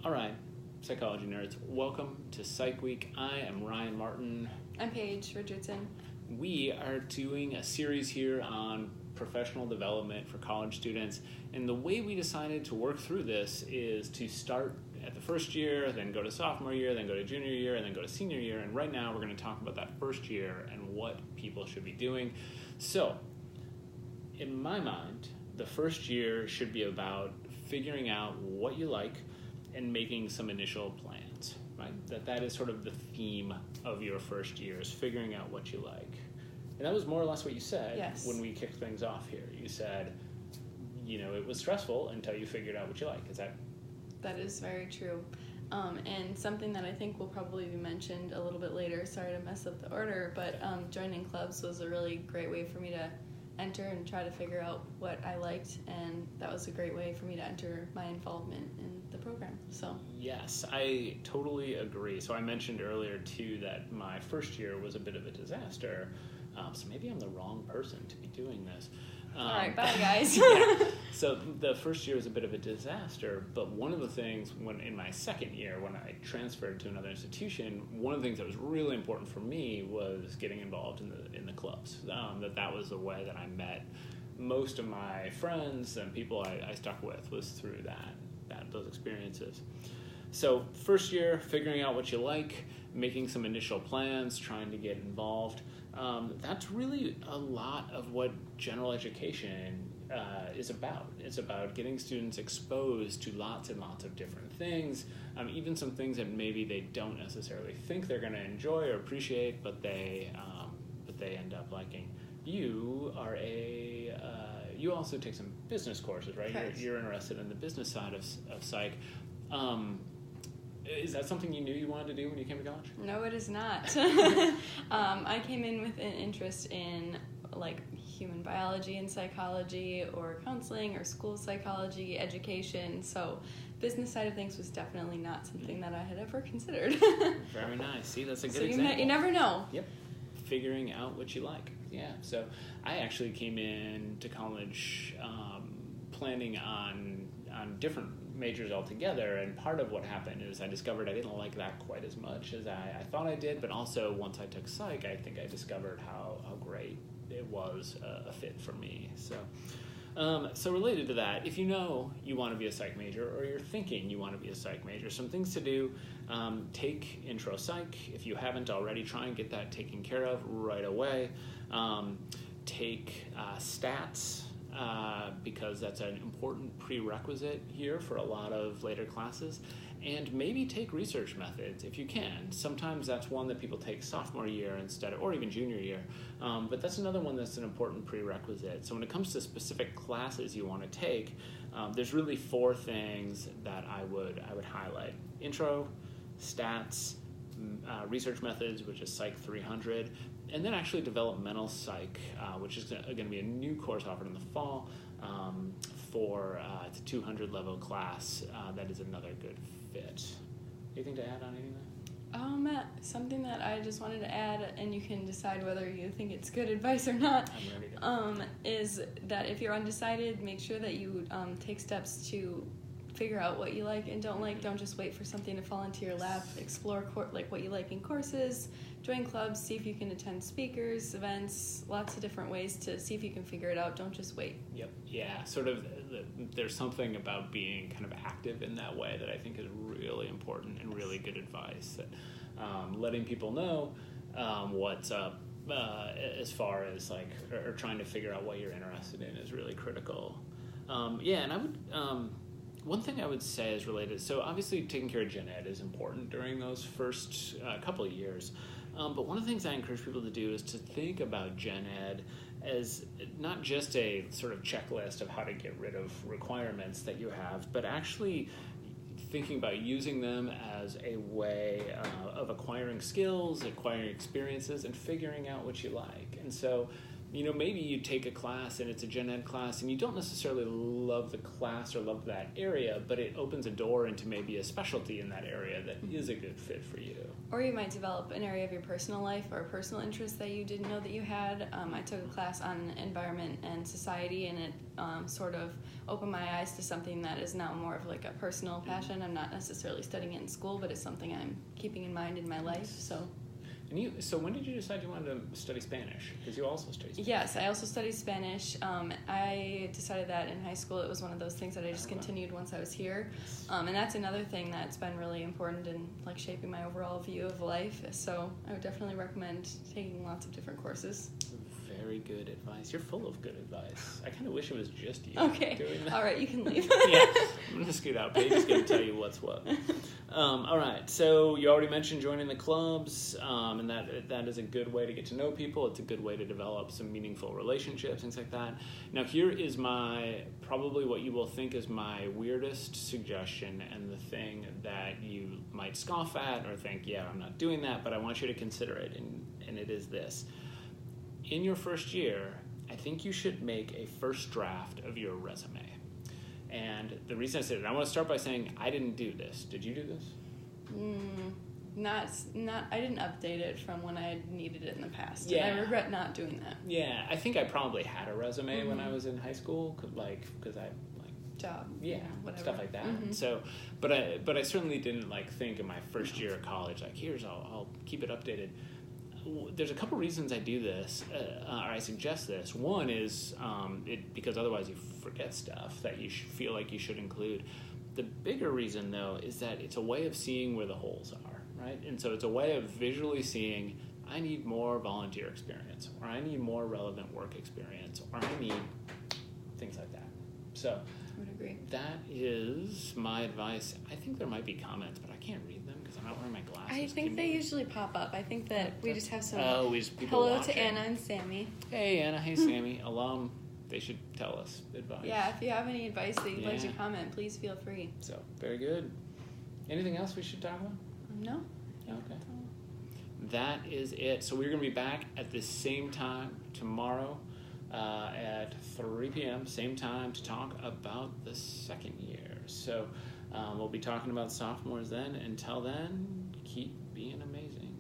All right, psychology nerds, welcome to Psych Week. I am Ryan Martin. I'm Paige Richardson. We are doing a series here on professional development for college students, and the way we decided to work through this is to start at the first year, then go to sophomore year, then go to junior year, and then go to senior year, and right now we're going to talk about that first year and what people should be doing. So, in my mind, the first year should be about figuring out what you like and making some initial plans, right? That is sort of the theme of your first year, is figuring out what you like. And that was more or less what you said when we kicked things off here. You said, it was stressful until you figured out what you like. Is that? That is very true. And something that I think will probably be mentioned a little bit later, sorry to mess up the order, but joining clubs was a really great way for me to enter and try to figure out what I liked, and that was a great way for me to enter my involvement in the program. So yes, I totally agree. So I mentioned earlier too that my first year was a bit of a disaster, so maybe I'm the wrong person to be doing this. All right, bye guys. Yeah. So the first year was a bit of a disaster, but one of the things in my second year, when I transferred to another institution, one of the things that was really important for me was getting involved in the clubs. That was the way that I met most of my friends and people I stuck with, was through those experiences. So first year, figuring out what you like, making some initial plans, trying to get involved. That's really a lot of what general education is about. It's about getting students exposed to lots and lots of different things, even some things that maybe they don't necessarily think they're going to enjoy or appreciate, but they end up liking. You are you also take some business courses, right? You're interested in the business side of psych. Is that something you knew you wanted to do when you came to college? No, it is not. I came in with an interest in human biology and psychology, or counseling, or school psychology, education. So business side of things was definitely not something that I had ever considered. Very nice. See, that's a good example. You never know. Yep. Figuring out what you like. Yeah. So I actually came into college planning on different majors altogether, and part of what happened is I discovered I didn't like that quite as much as I thought I did, but also once I took psych, I think I discovered how great it was a fit for me. So related to that, if you know you want to be a psych major, or you're thinking you want to be a psych major, some things to do: take intro psych. If you haven't already, try and get that taken care of right away. Take stats, because that's an important prerequisite here for a lot of later classes. And maybe take research methods if you can. Sometimes that's one that people take sophomore year instead of, or even junior year. But that's another one that's an important prerequisite. So when it comes to specific classes you want to take, there's really 4 things that I would highlight: intro, stats, research methods, which is Psych 300, and then actually developmental psych, which is going to be a new course offered in the fall for it's a 200 level class. That is another good fit. Anything to add on anything? Something that I just wanted to add, and you can decide whether you think it's good advice or not, I'm ready to. Is that if you're undecided, make sure that you take steps to figure out what you like and don't like. Don't just wait for something to fall into your lap. Explore what you like in courses, join clubs, see if you can attend speakers, events, lots of different ways to see if you can figure it out. Don't just wait. Yep. Yeah, sort of there's something about being kind of active in that way that I think is really important and really good advice. That letting people know what's up as far as or trying to figure out what you're interested in is really critical. And I would one thing I would say is related, so obviously taking care of gen ed is important during those first couple of years, but one of the things I encourage people to do is to think about gen ed as not just a sort of checklist of how to get rid of requirements that you have, but actually thinking about using them as a way of acquiring skills, acquiring experiences, and figuring out what you like. And so maybe you take a class and it's a gen ed class and you don't necessarily love the class or love that area, but it opens a door into maybe a specialty in that area that is a good fit for you. Or you might develop an area of your personal life or a personal interest that you didn't know that you had. I took a class on environment and society, and it sort of opened my eyes to something that is now more of like a personal passion. I'm not necessarily studying it in school, but it's something I'm keeping in mind in my life. So when did you decide you wanted to study Spanish? Because you also study Spanish. Yes, I also studied Spanish. I decided that in high school. It was one of those things that I just continued once I was here. And that's another thing that's been really important in like shaping my overall view of life. So I would definitely recommend taking lots of different courses. Very good advice. You're full of good advice. I kind of wish it was just you doing that. All right, you can leave. Yeah, I'm going to scoot out. Paige is going to tell you what's what. All right, so you already mentioned joining the clubs, and that is a good way to get to know people. It's a good way to develop some meaningful relationships, things like that. Now, here is probably what you will think is my weirdest suggestion, and the thing that you might scoff at or think, yeah, I'm not doing that, but I want you to consider it, and it is this. In your first year, I think you should make a first draft of your resume. And the reason I said it, I want to start by saying I didn't do this. Did you do this? Not. I didn't update it from when I had needed it in the past. Yeah. And I regret not doing that. Yeah, I think I probably had a resume when I was in high school, because I job. Yeah, whatever. Stuff like that. So, but I certainly didn't think in my first year of college I'll keep it updated. There's a couple reasons I do this, or I suggest this. One is because otherwise you forget stuff that you feel like you should include. The bigger reason, though, is that it's a way of seeing where the holes are, right? And so it's a way of visually seeing, I need more volunteer experience, or I need more relevant work experience, or I need things like that. So I would agree. That is my advice. I think there might be comments, but I can't read them because I'm not wearing my glasses. I think they usually pop up. I think that we just have some people hello watching. to Anna and Sammy. Hey, Anna. Hey, Sammy. Alum. They should tell us advice. Yeah, if you have any advice that you'd like to comment, please feel free. So, very good. Anything else we should talk about? No. Okay. That is it. So we're going to be back at the same time tomorrow at 3 p.m., same time, to talk about the second year. So we'll be talking about sophomores then. Until then, keep being amazing.